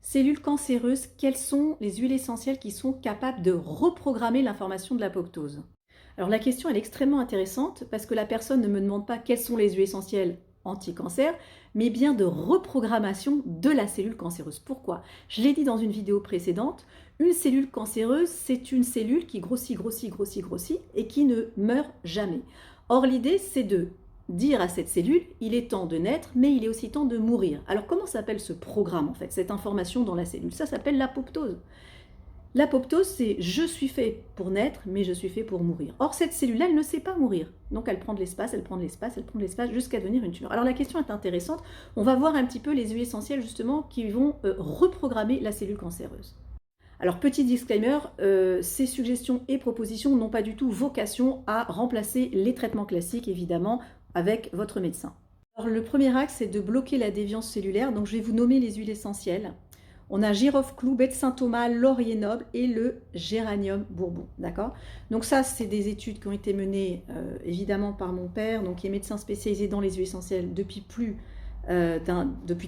Cellules cancéreuses, quelles sont les huiles essentielles qui sont capables de reprogrammer l'information de l'apoptose? Alors la question elle est extrêmement intéressante parce que la personne ne me demande pas quelles sont les huiles essentielles anti-cancer, mais bien de reprogrammation de la cellule cancéreuse. Pourquoi? Je l'ai dit dans une vidéo précédente, une cellule cancéreuse, c'est une cellule qui grossit, grossit, grossit, grossit et qui ne meurt jamais. Or l'idée c'est de dire à cette cellule, il est temps de naître, mais il est aussi temps de mourir. Alors comment s'appelle ce programme en fait, cette information dans la cellule? Ça s'appelle l'apoptose. L'apoptose, c'est je suis fait pour naître, mais je suis fait pour mourir. Or, cette cellule-là, elle ne sait pas mourir. Donc, elle prend de l'espace, elle prend de l'espace, elle prend de l'espace jusqu'à devenir une tumeur. Alors, la question est intéressante. On va voir un petit peu les huiles essentielles, justement, qui vont reprogrammer la cellule cancéreuse. Alors, petit disclaimer, ces suggestions et propositions n'ont pas du tout vocation à remplacer les traitements classiques, évidemment, avec votre médecin. Alors, le premier axe, c'est de bloquer la déviance cellulaire. Donc, je vais vous nommer les huiles essentielles. On a girofle, baie de Saint-Thomas, laurier noble et le géranium bourbon, d'accord? Donc ça, c'est des études qui ont été menées évidemment par mon père, donc qui est médecin spécialisé dans les huiles essentielles depuis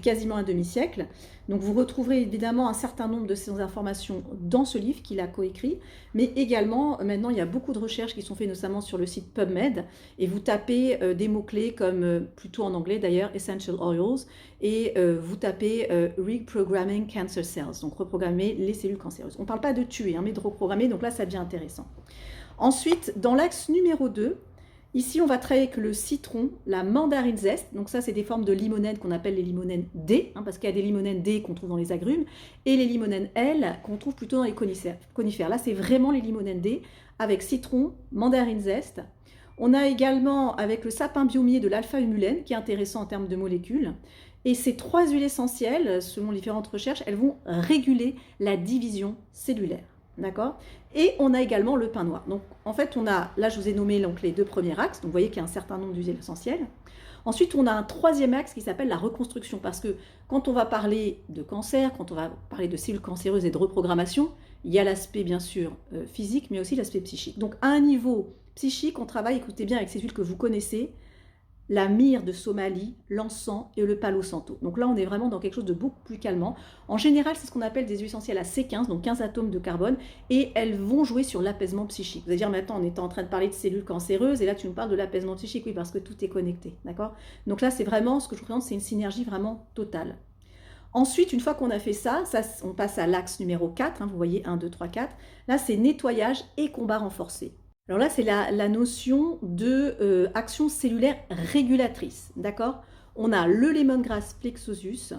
quasiment un demi-siècle. Donc vous retrouverez évidemment un certain nombre de ces informations dans ce livre qu'il a coécrit, mais également maintenant il y a beaucoup de recherches qui sont faites notamment sur le site PubMed, et vous tapez des mots-clés comme, plutôt en anglais d'ailleurs, Essential Oils, et vous tapez Reprogramming Cancer Cells, donc reprogrammer les cellules cancéreuses. On ne parle pas de tuer, hein, mais de reprogrammer, donc là ça devient intéressant. Ensuite, dans l'axe numéro 2, ici, on va travailler avec le citron, la mandarine zeste. Donc ça, c'est des formes de limonène qu'on appelle les limonènes D, hein, parce qu'il y a des limonènes D qu'on trouve dans les agrumes, et les limonènes L qu'on trouve plutôt dans les conifères. Là, c'est vraiment les limonènes D, avec citron, mandarine zeste. On a également, avec le sapin biomyé, de l'alpha-humulène, qui est intéressant en termes de molécules. Et ces trois huiles essentielles, selon différentes recherches, elles vont réguler la division cellulaire. D'accord? Et on a également le pain noir. Donc en fait, on a, là je vous ai nommé donc, les deux premiers axes, donc vous voyez qu'il y a un certain nombre d'huiles essentielles. Ensuite, on a un troisième axe qui s'appelle la reconstruction, parce que quand on va parler de cancer, quand on va parler de cellules cancéreuses et de reprogrammation, il y a l'aspect bien sûr physique, mais aussi l'aspect psychique. Donc à un niveau psychique, on travaille, écoutez bien, avec ces huiles que vous connaissez, la myrrhe de Somalie, l'encens et le palo santo. Donc là, on est vraiment dans quelque chose de beaucoup plus calmant. En général, c'est ce qu'on appelle des huiles essentielles à C15, donc 15 atomes de carbone, et elles vont jouer sur l'apaisement psychique. Vous allez dire, maintenant, on est en train de parler de cellules cancéreuses, et là, tu nous parles de l'apaisement psychique, oui, parce que tout est connecté, d'accord? Donc là, c'est vraiment, ce que je vous présente, c'est une synergie vraiment totale. Ensuite, une fois qu'on a fait ça, on passe à l'axe numéro 4, hein, vous voyez, 1, 2, 3, 4. Là, c'est nettoyage et combat renforcé. Alors là, c'est la notion de action cellulaire régulatrice, d'accord? On a le lemongrass plexosus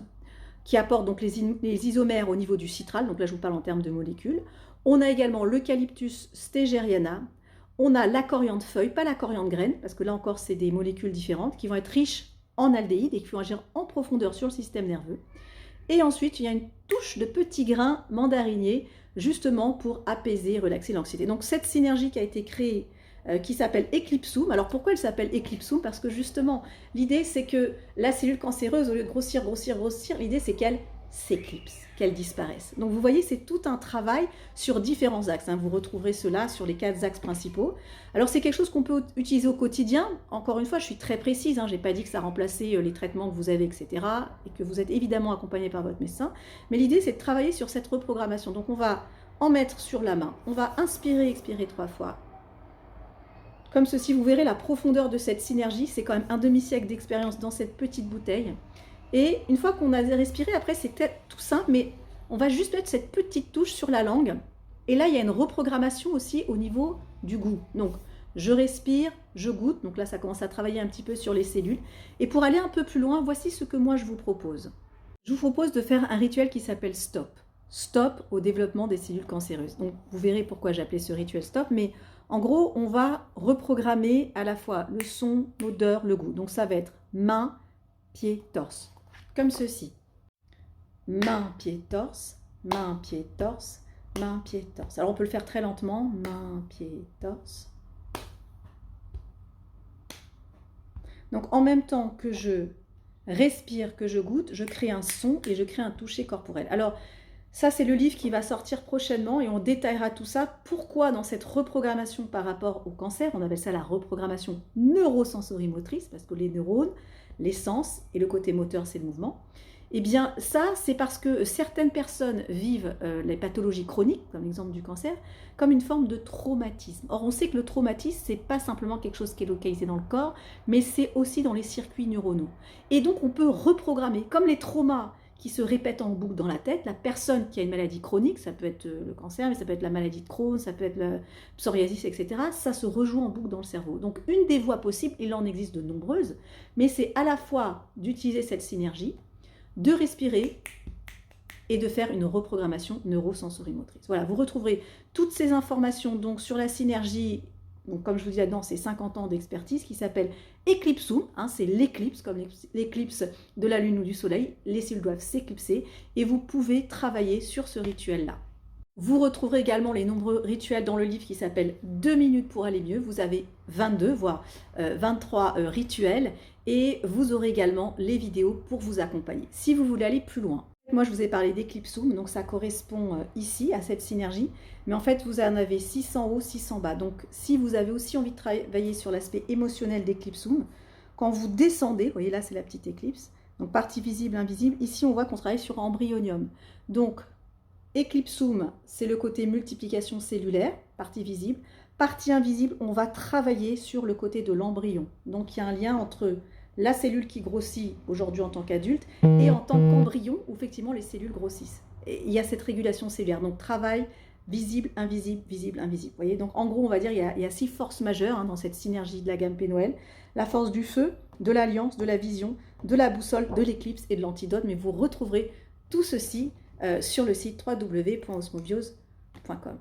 qui apporte donc les isomères au niveau du citral, donc là je vous parle en termes de molécules. On a également l'eucalyptus stegeriana, on a la coriandre feuille, pas la coriandre graine, parce que là encore c'est des molécules différentes qui vont être riches en aldéhyde et qui vont agir en profondeur sur le système nerveux. Et ensuite, il y a une touche de petits grains mandariniers, justement pour apaiser et relaxer l'anxiété. Donc cette synergie qui a été créée, qui s'appelle Eclipsum. Alors pourquoi elle s'appelle Eclipsum? Parce que justement, l'idée c'est que la cellule cancéreuse, au lieu de grossir, grossir, grossir, l'idée c'est qu'elle s'éclipse, qu'elle disparaisse. Donc vous voyez, c'est tout un travail sur différents axes, hein. Vous retrouverez cela sur les 4 axes principaux. Alors c'est quelque chose qu'on peut utiliser au quotidien. Encore une fois, je suis très précise, hein. Je n'ai pas dit que ça remplaçait les traitements que vous avez, etc. et que vous êtes évidemment accompagné par votre médecin. Mais l'idée, c'est de travailler sur cette reprogrammation. Donc on va en mettre sur la main. On va inspirer, expirer 3 fois. Comme ceci, vous verrez la profondeur de cette synergie. C'est quand même un demi-siècle d'expérience dans cette petite bouteille. Et une fois qu'on a respiré, après c'est tout simple, mais on va juste mettre cette petite touche sur la langue. Et là, il y a une reprogrammation aussi au niveau du goût. Donc, je respire, je goûte. Donc là, ça commence à travailler un petit peu sur les cellules. Et pour aller un peu plus loin, voici ce que moi je vous propose. Je vous propose de faire un rituel qui s'appelle STOP. Stop au développement des cellules cancéreuses. Donc, vous verrez pourquoi j'ai appelé ce rituel STOP, mais en gros, on va reprogrammer à la fois le son, l'odeur, le goût. Donc, ça va être main, pied, torse. Comme ceci. Main, pied, torse, main, pied, torse, main, pied, torse. Alors on peut le faire très lentement. Main, pied, torse. Donc en même temps que je respire, que je goûte, je crée un son et je crée un toucher corporel. Alors ça c'est le livre qui va sortir prochainement et on détaillera tout ça. Pourquoi dans cette reprogrammation par rapport au cancer, on appelle ça la reprogrammation neurosensorimotrice, parce que les neurones, les sens et le côté moteur c'est le mouvement. Eh bien, ça, c'est parce que certaines personnes vivent les pathologies chroniques, comme l'exemple du cancer, comme une forme de traumatisme. Or, on sait que le traumatisme, c'est pas simplement quelque chose qui est localisé dans le corps, mais c'est aussi dans les circuits neuronaux. Et donc, on peut reprogrammer, comme les traumas qui se répètent en boucle dans la tête, la personne qui a une maladie chronique, ça peut être le cancer, mais ça peut être la maladie de Crohn, ça peut être le psoriasis, etc., ça se rejoue en boucle dans le cerveau. Donc, une des voies possibles, il en existe de nombreuses, mais c'est à la fois d'utiliser cette synergie, de respirer et de faire une reprogrammation neurosensorimotrice. Voilà, vous retrouverez toutes ces informations donc sur la synergie, donc comme je vous disais, dans ces 50 ans d'expertise qui s'appelle Eclipsum, c'est l'éclipse, comme l'éclipse de la lune ou du soleil, les cellules doivent s'éclipser et vous pouvez travailler sur ce rituel-là. Vous retrouverez également les nombreux rituels dans le livre qui s'appelle 2 minutes pour aller mieux. Vous avez 22, voire 23 rituels et vous aurez également les vidéos pour vous accompagner si vous voulez aller plus loin. Moi, je vous ai parlé d'Eclipsum, donc ça correspond ici à cette synergie. Mais en fait, vous en avez 600 haut, 600 bas. Donc, si vous avez aussi envie de travailler sur l'aspect émotionnel d'Eclipsum, quand vous descendez, vous voyez là, c'est la petite éclipse, donc partie visible, invisible. Ici, on voit qu'on travaille sur embryonium. Donc, Eclipsum, c'est le côté multiplication cellulaire, partie visible. Partie invisible, on va travailler sur le côté de l'embryon. Donc, il y a un lien entre la cellule qui grossit aujourd'hui en tant qu'adulte et en tant qu'embryon où effectivement les cellules grossissent. Et il y a cette régulation cellulaire. Donc, travail visible, invisible, visible, invisible. Vous voyez, donc en gros, on va dire il y a 6 forces majeures dans cette synergie de la gamme P-Noël. La force du feu, de l'alliance, de la vision, de la boussole, de l'éclipse et de l'antidote. Mais vous retrouverez tout ceci sur le site www.osmobiose.com.